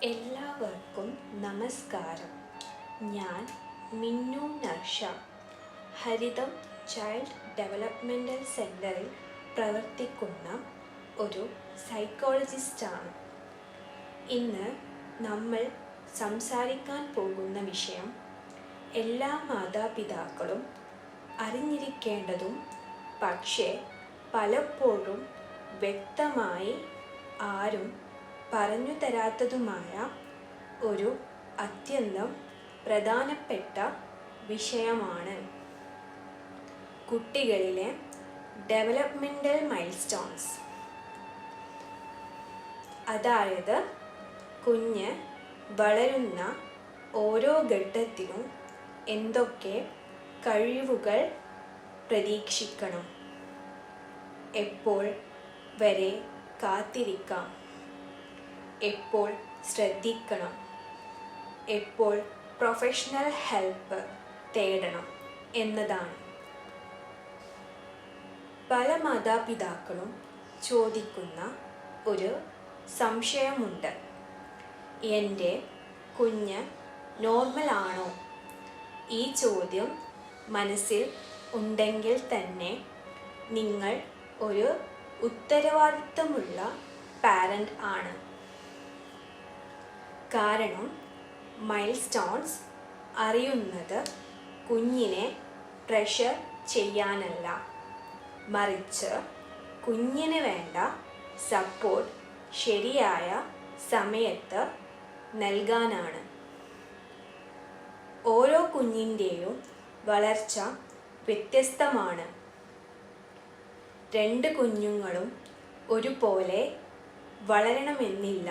എല്ലാവർക്കും നമസ്കാരം. ഞാൻ മിന്നു നർഷ, ഹരിതം ചൈൽഡ് ഡെവലപ്മെൻ്റൽ സെൻ്ററിൽ പ്രവർത്തിക്കുന്ന ഒരു സൈക്കോളജിസ്റ്റാണ്. ഇന്ന് നമ്മൾ സംസാരിക്കാൻ പോകുന്ന വിഷയം എല്ലാ മാതാപിതാക്കളും അറിഞ്ഞിരിക്കേണ്ടതും പക്ഷേ പലപ്പോഴും വ്യക്തമായി ആരും പറഞ്ഞു തരാത്തതുമായ ഒരു അത്യന്തം പ്രധാനപ്പെട്ട വിഷയമാണ് കുട്ടികളിലെ ഡെവലപ്മെൻ്റൽ മൈൽസ്റ്റോൺസ്. അതായത് കുഞ്ഞ് വളരുന്ന ഓരോ ഘട്ടത്തിലും എന്തൊക്കെ കഴിവുകൾ പ്രതീക്ഷിക്കണം, എപ്പോൾ വരെ കാത്തിരിക്കാം, എപ്പോൾ ശ്രദ്ധിക്കണം, എപ്പോൾ പ്രൊഫഷണൽ ഹെൽപ്പ് തേടണം എന്നതാണ്. പല മാതാപിതാക്കളും ചോദിക്കുന്ന ഒരു സംശയമുണ്ട്: എൻ്റെ കുഞ്ഞ് നോർമൽ ആണോ? ഈ ചോദ്യം മനസ്സിൽ ഉണ്ടെങ്കിൽ തന്നെ നിങ്ങൾ ഒരു ഉത്തരവാദിത്തമുള്ള പാരൻ്റ് ആണ്. കാരണം മൈൽസ്റ്റോൺസ് അറിയുന്നത് കുഞ്ഞിനെ പ്രഷർ ചെയ്യാനല്ല, മറിച്ച് കുഞ്ഞിന് വേണ്ട സപ്പോർട്ട് ശരിയായ സമയത്ത് നൽകാനാണ്. ഓരോ കുഞ്ഞിൻ്റെയും വളർച്ച വ്യത്യസ്തമാണ്. രണ്ട് കുഞ്ഞുങ്ങളും ഒരുപോലെ വളരണമെന്നില്ല.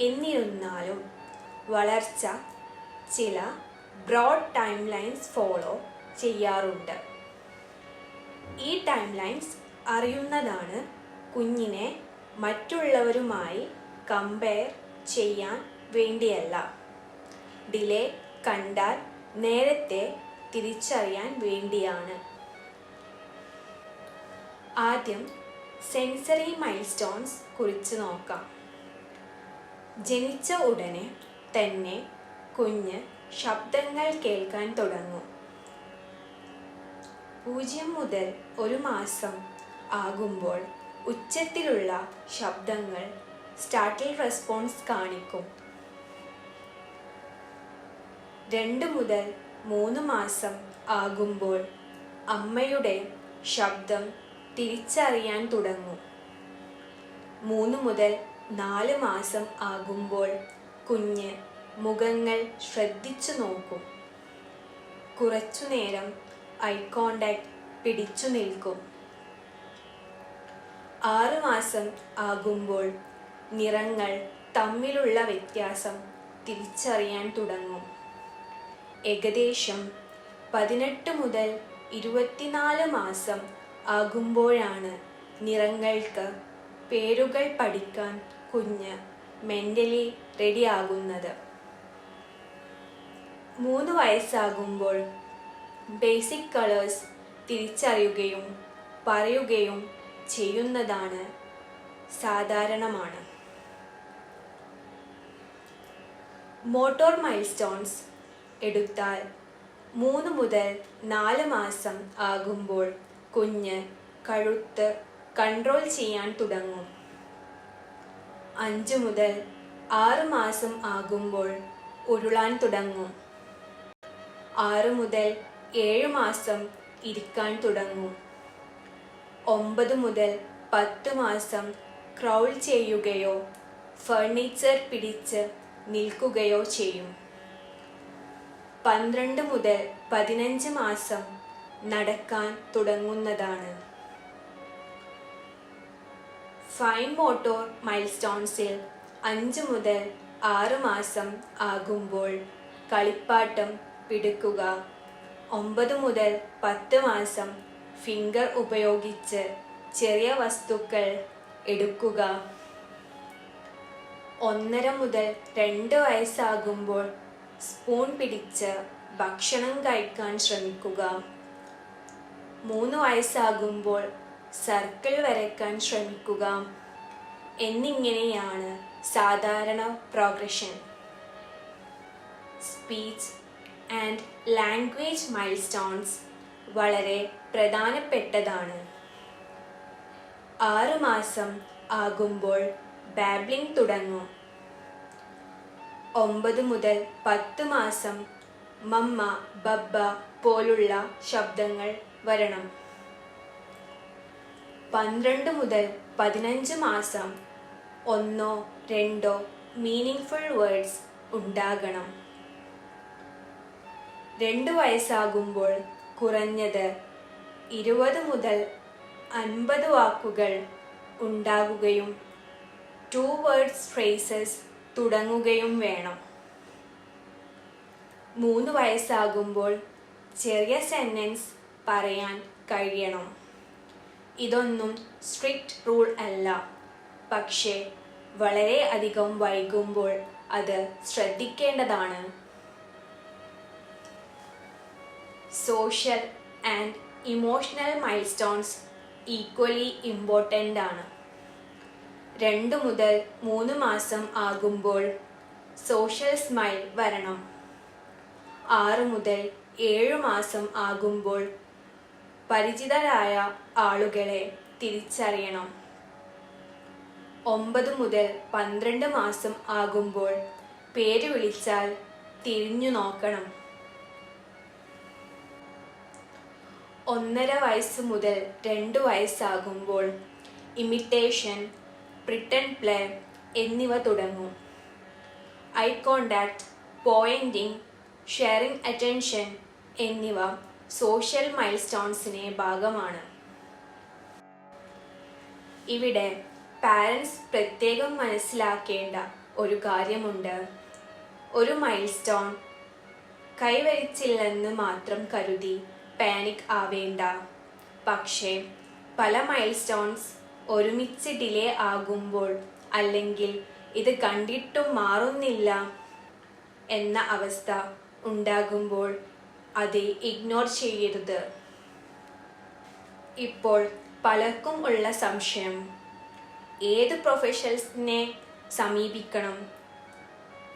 എന്നിരുന്നാലും വളർച്ച ചില ബ്രോഡ് ടൈം ലൈൻസ് ഫോളോ ചെയ്യാറുണ്ട്. ഈ ടൈം ലൈൻസ് അറിയുന്നതാണ് കുഞ്ഞിനെ മറ്റുള്ളവരുമായി കമ്പയർ ചെയ്യാൻ വേണ്ടിയല്ല, ഡിലേ കണ്ടാൽ നേരത്തെ തിരിച്ചറിയാൻ വേണ്ടിയാണ്. ആദ്യം സെൻസറി മൈൽസ്റ്റോൺസ് കുറിച്ച് നോക്കാം. ജനിച്ച ഉടനെ തന്നെ കുഞ്ഞ് ശബ്ദങ്ങൾ കേൾക്കാൻ തുടങ്ങും. 0 മുതൽ 1 മാസം ആകുമ്പോൾ ഉച്ചത്തിലുള്ള ശബ്ദങ്ങൾ സ്റ്റാർട്ടിൽ റെസ്പോൺസ് കാണിക്കും. 2 മുതൽ 3 മാസം ആകുമ്പോൾ അമ്മയുടെ ശബ്ദം തിരിച്ചറിയാൻ തുടങ്ങും. 3 മുതൽ 4 മാസം ആകുമ്പോൾ കുഞ്ഞ് മുഖങ്ങൾ ശ്രദ്ധിച്ചു നോക്കും. കുറച്ചുനേരം ഐ കോണ്ടാക്ട് പിടിച്ചു നിൽക്കും. 6 മാസം ആകുമ്പോൾ നിറങ്ങൾ തമ്മിലുള്ള വ്യത്യാസം തിരിച്ചറിയാൻ തുടങ്ങും. ഏകദേശം 18 മുതൽ 24 മാസം ആകുമ്പോഴാണ് നിറങ്ങൾക്ക് പേരുകൾ പഠിക്കാൻ കുഞ്ഞ് മെൻ്റലി റെഡിയാകുന്നത്. 3 വയസ്സാകുമ്പോൾ ബേസിക് കളേഴ്സ് തിരിച്ചറിയുകയും പറയുകയും ചെയ്യുന്നതാണ് സാധാരണമാണ്. മോട്ടോർ മൈൽസ്റ്റോൺസ് എടുത്താൽ 3 മുതൽ 4 മാസം ആകുമ്പോൾ കുഞ്ഞ് കഴുത്ത് കൺട്രോൾ ചെയ്യാൻ തുടങ്ങും. 5 മുതൽ 6 മാസം ആകുമ്പോൾ ഉരുളാൻ തുടങ്ങും. 6 മുതൽ 7 മാസം ഇരിക്കാൻ തുടങ്ങും. 9 മുതൽ 10 മാസം ക്രൗൾ ചെയ്യുകയോ ഫർണിച്ചർ പിടിച്ച് നിൽക്കുകയോ ചെയ്യും. 12 മുതൽ 15 മാസം നടക്കാൻ തുടങ്ങുന്നതാണ്. ഫൈൻ മോട്ടോർ മൈൽസ്റ്റോൺസിൽ 5 മുതൽ 6 മാസം ആകുമ്പോൾ കളിപ്പാട്ടം പിടിക്കുക, 9 മുതൽ 10 മാസം ഫിംഗർ ഉപയോഗിച്ച് ചെറിയ വസ്തുക്കൾ എടുക്കുക, 1.5 മുതൽ 2 വയസ്സാകുമ്പോൾ സ്പൂൺ പിടിച്ച് ഭക്ഷണം കഴിക്കാൻ ശ്രമിക്കുക, 3 വയസ്സാകുമ്പോൾ സർക്കിൾ വരയ്ക്കാൻ ശ്രമിക്കുക എന്നിങ്ങനെയാണ് സാധാരണ പ്രോഗ്രഷൻ. സ്പീച്ച് ആൻഡ് ലാംഗ്വേജ് മൈൽസ്റ്റോൺസ് വളരെ പ്രധാനപ്പെട്ടതാണ്. 6 മാസം ആകുമ്പോൾ ബാബ്ലിംഗ് തുടങ്ങും. 9 മുതൽ 10 മാസം മമ്മ, ബബ്ബ പോലുള്ള ശബ്ദങ്ങൾ വരണം. 12 മുതൽ 15 മാസം 1-2 മീനിങ്ഫുൾ വേർഡ്സ് ഉണ്ടാകണം. 2 വയസ്സാകുമ്പോൾ കുറഞ്ഞത് 20 മുതൽ 50 വാക്കുകൾ ഉണ്ടാകുകയും 2 വേർഡ്സ് ഫ്രേസസ് തുടങ്ങുകയും വേണം. 3 വയസ്സാകുമ്പോൾ ചെറിയ സെന്റൻസ് പറയാൻ കഴിയണം. ഇതൊന്നും സ്ട്രിക്റ്റ് റൂൾ അല്ല, പക്ഷേ വളരെ അധികം വൈകുമ്പോൾ അത് ശ്രദ്ധിക്കേണ്ടതാണ്. Social and emotional milestones equally important ആണ്. 2 മുതൽ 3 മാസം ആകുമ്പോൾ സോഷ്യൽ സ്മൈൽ വരണം. 6 മുതൽ 7 മാസം ആകുമ്പോൾ പരിചിതരായ ആളുകളെ തിരിച്ചറിയണം. 9 മുതൽ 12 മാസം ആകുമ്പോൾ പേര് വിളിച്ചാൽ തിരിഞ്ഞു നോക്കണം. 1.5 വയസ്സ് മുതൽ 2 വയസ്സാകുമ്പോൾ ഇമിറ്റേഷൻ, പ്രിട്ടൻഡ് പ്ലേ എന്നിവ തുടങ്ങും. Eye contact, pointing, sharing attention എന്നിവ സോഷ്യൽ മൈൽസ്റ്റോൺസിന്റെ ഭാഗമാണ്. ഇവിടെ പാരൻസ് പ്രത്യേകം മനസ്സിലാക്കേണ്ട ഒരു കാര്യമുണ്ട്. ഒരു മൈൽസ്റ്റോൺ കൈവരിച്ചില്ലെന്ന് മാത്രം കരുതി പാനിക് ആവേണ്ട. പക്ഷേ പല മൈൽസ്റ്റോൺസ് ഒരുമിച്ച് ഡിലേ ആകുമ്പോൾ അല്ലെങ്കിൽ ഇത് കണ്ടിട്ടും മാറുന്നില്ല എന്ന അവസ്ഥ ഉണ്ടാകുമ്പോൾ അത് ഇഗ്നോർ ചെയ്യരുത്. ഇപ്പോൾ പലർക്കും ഉള്ള സംശയം, ഏത് പ്രൊഫഷണൽസിനെ സമീപിക്കണം?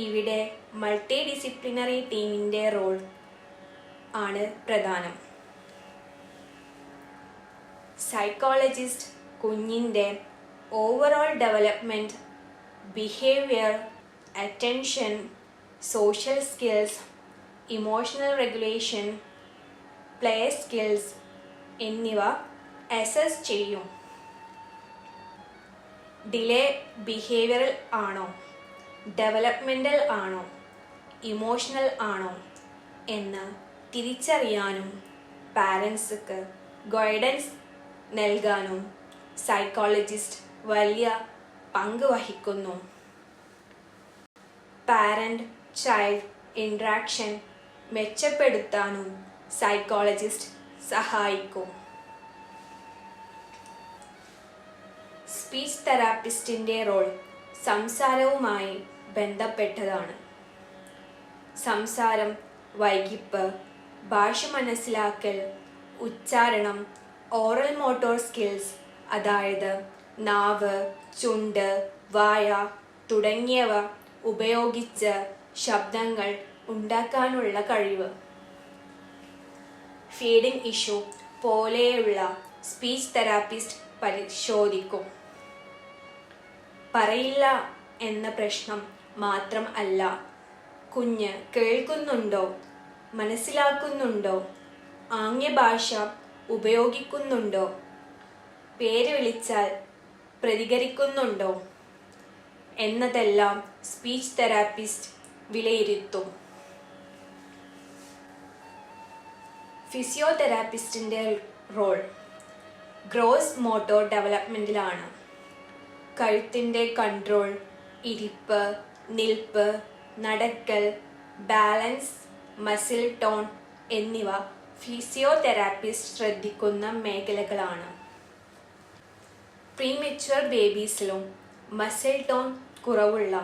ഇവിടെ മൾട്ടി ഡിസിപ്ലിനറി ടീമിൻ്റെ റോൾ ആണ് പ്രധാനം. സൈക്കോളജിസ്റ്റ് കുഞ്ഞിൻ്റെ overall development, behaviour, attention, social skills, emotional regulation, play skills എന്നിവ അസസ് ചെയ്യും. ഡിലേ ബിഹേവിയറൽ ആണോ, ഡെവലപ്മെൻ്റൽ ആണോ, ഇമോഷണൽ ആണോ എന്ന് തിരിച്ചറിയാനും പാരൻസ്ക്ക് ഗൈഡൻസ് നൽകാനും സൈക്കോളജിസ്റ്റ് വലിയ പങ്ക് വഹിക്കുന്നു. പാരൻ്റ് ചൈൽഡ് ഇൻട്രാക്ഷൻ മെച്ചപ്പെടുത്താനും സൈക്കോളജിസ്റ്റ് സഹായിക്കും. സ്പീച്ച് തെറാപ്പിസ്റ്റിൻ്റെ റോൾ സംസാരവുമായി ബന്ധപ്പെട്ടതാണ്. സംസാരം, വൈകിപ്പ്, ഭാഷ മനസ്സിലാക്കൽ, ഉച്ചാരണം, ഓറൽ മോട്ടോർ സ്കിൽസ്, അതായത് നാവ്, ചുണ്ട്, വായ തുടങ്ങിയവ ഉപയോഗിച്ച് ശബ്ദങ്ങൾ ഉണ്ടാക്കാനുള്ള കഴിവ്. ഫീഡിംഗ് ഇഷ്യൂ പോലെയുള്ള സ്പീച്ച് തെറാപ്പിസ്റ്റ് പരിശോധിക്കും. പറയില്ല എന്ന പ്രശ്നം മാത്രം അല്ല, കുഞ്ഞ് കേൾക്കുന്നുണ്ടോ, മനസ്സിലാക്കുന്നുണ്ടോ, ആംഗ്യഭാഷ ഉപയോഗിക്കുന്നുണ്ടോ, പേര് വിളിച്ചാൽ പ്രതികരിക്കുന്നുണ്ടോ എന്നതെല്ലാം സ്പീച്ച് തെറാപ്പിസ്റ്റ് വിലയിരുത്തും. ഫിസിയോതെറാപ്പിസ്റ്റിൻ്റെ റോൾ ഗ്രോസ് മോട്ടോർ ഡെവലപ്മെൻറ്റിലാണ്. കഴുത്തിൻ്റെ കൺട്രോൾ, ഇരിപ്പ്, നിൽപ്പ്, നടക്കൽ, ബാലൻസ്, മസിൽ ടോൺ എന്നിവ ഫിസിയോതെറാപ്പിസ്റ്റ് ശ്രദ്ധിക്കുന്ന മേഖലകളാണ്. പ്രീമെച്വർ ബേബീസിലും മസിൽ ടോൺ കുറവുള്ള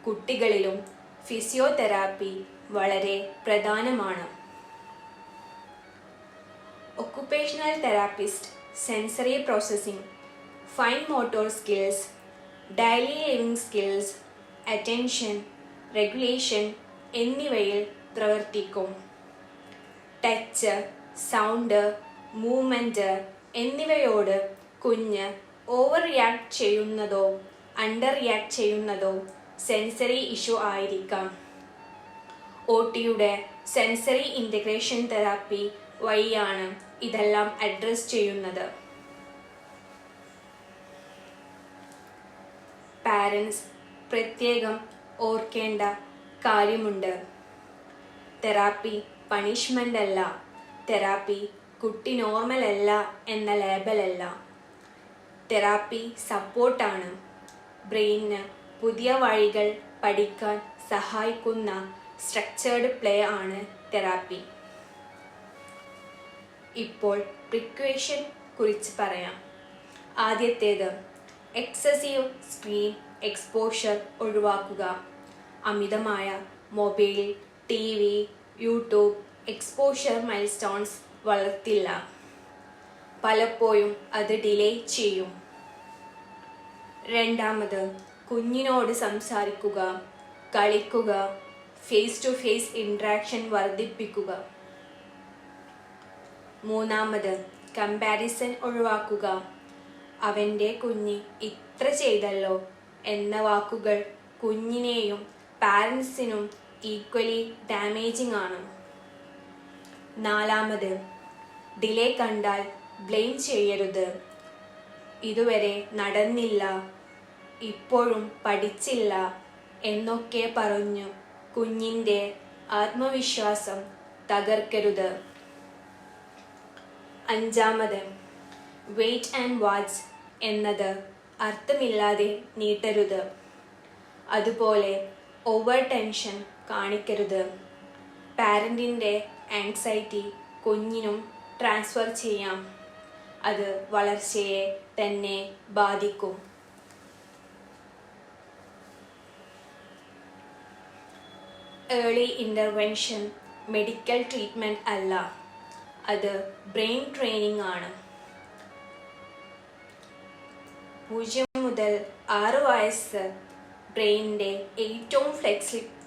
കുട്ടികളിലും ഫിസിയോതെറാപ്പി വളരെ പ്രധാനമാണ്. Occupational therapist sensory processing, fine motor skills, daily living skills, attention, regulation എന്നിവയിൽ പ്രവർത്തിക്കും. ടച്ച്, സൗണ്ട്, മൂവ്മെൻറ്റ് എന്നിവയോട് കുഞ്ഞ് ഓവർ റിയാക്ട് ചെയ്യുന്നതോ അണ്ടർ റിയാക്ട് ചെയ്യുന്നതോ സെൻസറി ഇഷ്യൂ ആയിരിക്കാം. OTയുടെ സെൻസറി ഇൻ്റഗ്രേഷൻ തെറാപ്പി വഴിയാണ് ഇതെല്ലാം അഡ്രസ് ചെയ്യുന്നത്. പാരൻസ് പ്രത്യേകം ഓർക്കേണ്ട കാര്യമുണ്ട്. തെറാപ്പി പണിഷ്മെൻ്റ് അല്ല, തെറാപ്പി കുട്ടി നോർമൽ അല്ല എന്ന ലേബലല്ല. തെറാപ്പി സപ്പോർട്ടാണ്. ബ്രെയിനിന് പുതിയ വഴികൾ പഠിക്കാൻ സഹായിക്കുന്ന സ്ട്രക്ചേർഡ് പ്ലേ ആണ് തെറാപ്പി. ഇപ്പോൾ പ്രിക്വേഷൻ കുറിച്ച് പറയാം. ആദ്യത്തേത്, എക്സസീവ് സ്ക്രീൻ എക്സ്പോഷർ ഒഴിവാക്കുക. അമിതമായ മൊബൈൽ, TV, യൂട്യൂബ് എക്സ്പോഷർ മൈൽസ്റ്റോൺസ് വളർത്തില്ല. പലപ്പോഴും അത് ഡിലേ ചെയ്യും. രണ്ടാമത്, കുഞ്ഞിനോട് സംസാരിക്കുക, കളിക്കുക, ഫേസ് ടു ഫേസ് ഇൻട്രാക്ഷൻ വർദ്ധിപ്പിക്കുക. മൂന്നാമത്, കമ്പാരിസൺ ഒഴിവാക്കുക. അവൻ്റെ കുഞ്ഞ് ഇത്ര ചെയ്തല്ലോ എന്ന വാക്കുകൾ കുഞ്ഞിനെയും പാരൻസിനും ഈക്വലി ഡാമേജിങ് ആണ്. നാലാമത്, ഡിലേ കണ്ടാൽ ബ്ലെയിം ചെയ്യരുത്. ഇതുവരെ നടന്നില്ല, ഇപ്പോഴും പഠിച്ചില്ല എന്നൊക്കെ പറഞ്ഞു കുഞ്ഞിൻ്റെ ആത്മവിശ്വാസം തകർക്കരുത്. അഞ്ചാമത്, വെയിറ്റ് ആൻഡ് വാച്ച് എന്നത് അർത്ഥമില്ലാതെ നീട്ടരുത്. അതുപോലെ ഓവർ ടെൻഷൻ കാണിക്കരുത്. പാരൻറ്റിൻ്റെ ആങ്സൈറ്റി കുഞ്ഞിനും ട്രാൻസ്ഫർ ചെയ്യാം. അത് വളർച്ചയെ തന്നെ ബാധിക്കും. ഏർലി ഇൻ്റർവെൻഷൻ മെഡിക്കൽ ട്രീറ്റ്മെൻറ്റ് അല്ല, അത് ബ്രെയിൻ ട്രെയിനിങ് ആണ്. 0 മുതൽ 6 വയസ്സ് ബ്രെയിനിൻ്റെ ഏറ്റവും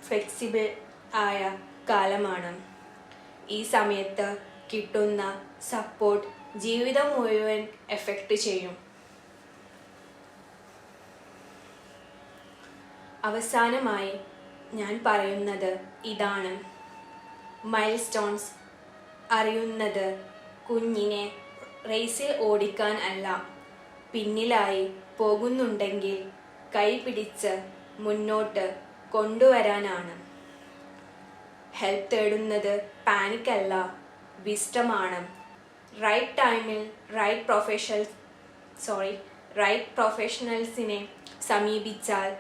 ഫ്ലെക്സിബിൾ ആയ കാലമാണ്. ഈ സമയത്ത് കിട്ടുന്ന സപ്പോർട്ട് ജീവിതം മുഴുവൻ എഫക്റ്റ് ചെയ്യും. അവസാനമായി ഞാൻ പറയുന്നത് ഇതാണ്. മൈൽസ്റ്റോൺസ് അറിയുന്നത് കുഞ്ഞിനെ റേസിൽ ഓടിക്കാൻ അല്ല, പിന്നിലായി പോകുന്നുണ്ടെങ്കിൽ കൈപിടിച്ച് മുന്നോട്ട് കൊണ്ടുവരാനാണ്. ഹെൽപ്പ് തേടുന്നത് പാനിക് അല്ല, വിസ്ഡമാണ്. റൈറ്റ് ടൈമിൽ റൈറ്റ് പ്രൊഫഷണൽസിനെ സമീപിച്ചാൽ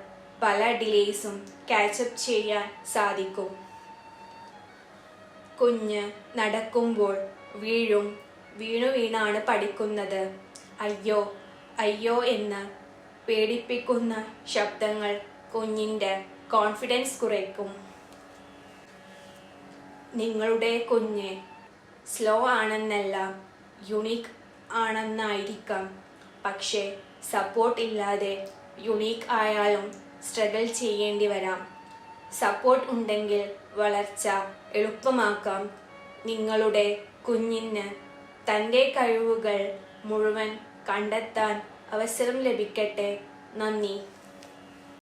പല ഡിലേസും കാച്ചപ്പ് ചെയ്യാൻ സാധിക്കും. കുഞ്ഞ് നടക്കുമ്പോൾ വീണാണ് പഠിക്കുന്നത്. അയ്യോ അയ്യോ എന്ന് പേടിപ്പിക്കുന്ന ശബ്ദങ്ങൾ കുഞ്ഞിൻ്റെ കോൺഫിഡൻസ് കുറയ്ക്കും. നിങ്ങളുടെ കുഞ്ഞ് സ്ലോ ആണെന്നല്ല, യുണീക്ക് ആണെന്നായിരിക്കാം. പക്ഷേ സപ്പോർട്ട് ഇല്ലാതെ യുണീക്ക് ആയാലും സ്ട്രഗിൾ ചെയ്യേണ്ടി വരാം. സപ്പോർട്ട് ഉണ്ടെങ്കിൽ വളർച്ച എളുപ്പമാക്കാം. നിങ്ങളുടെ കുഞ്ഞിന് തൻ്റെ കഴിവുകൾ മുഴുവൻ കണ്ടെത്താൻ അവസരം ലഭിക്കട്ടെ. നന്ദി.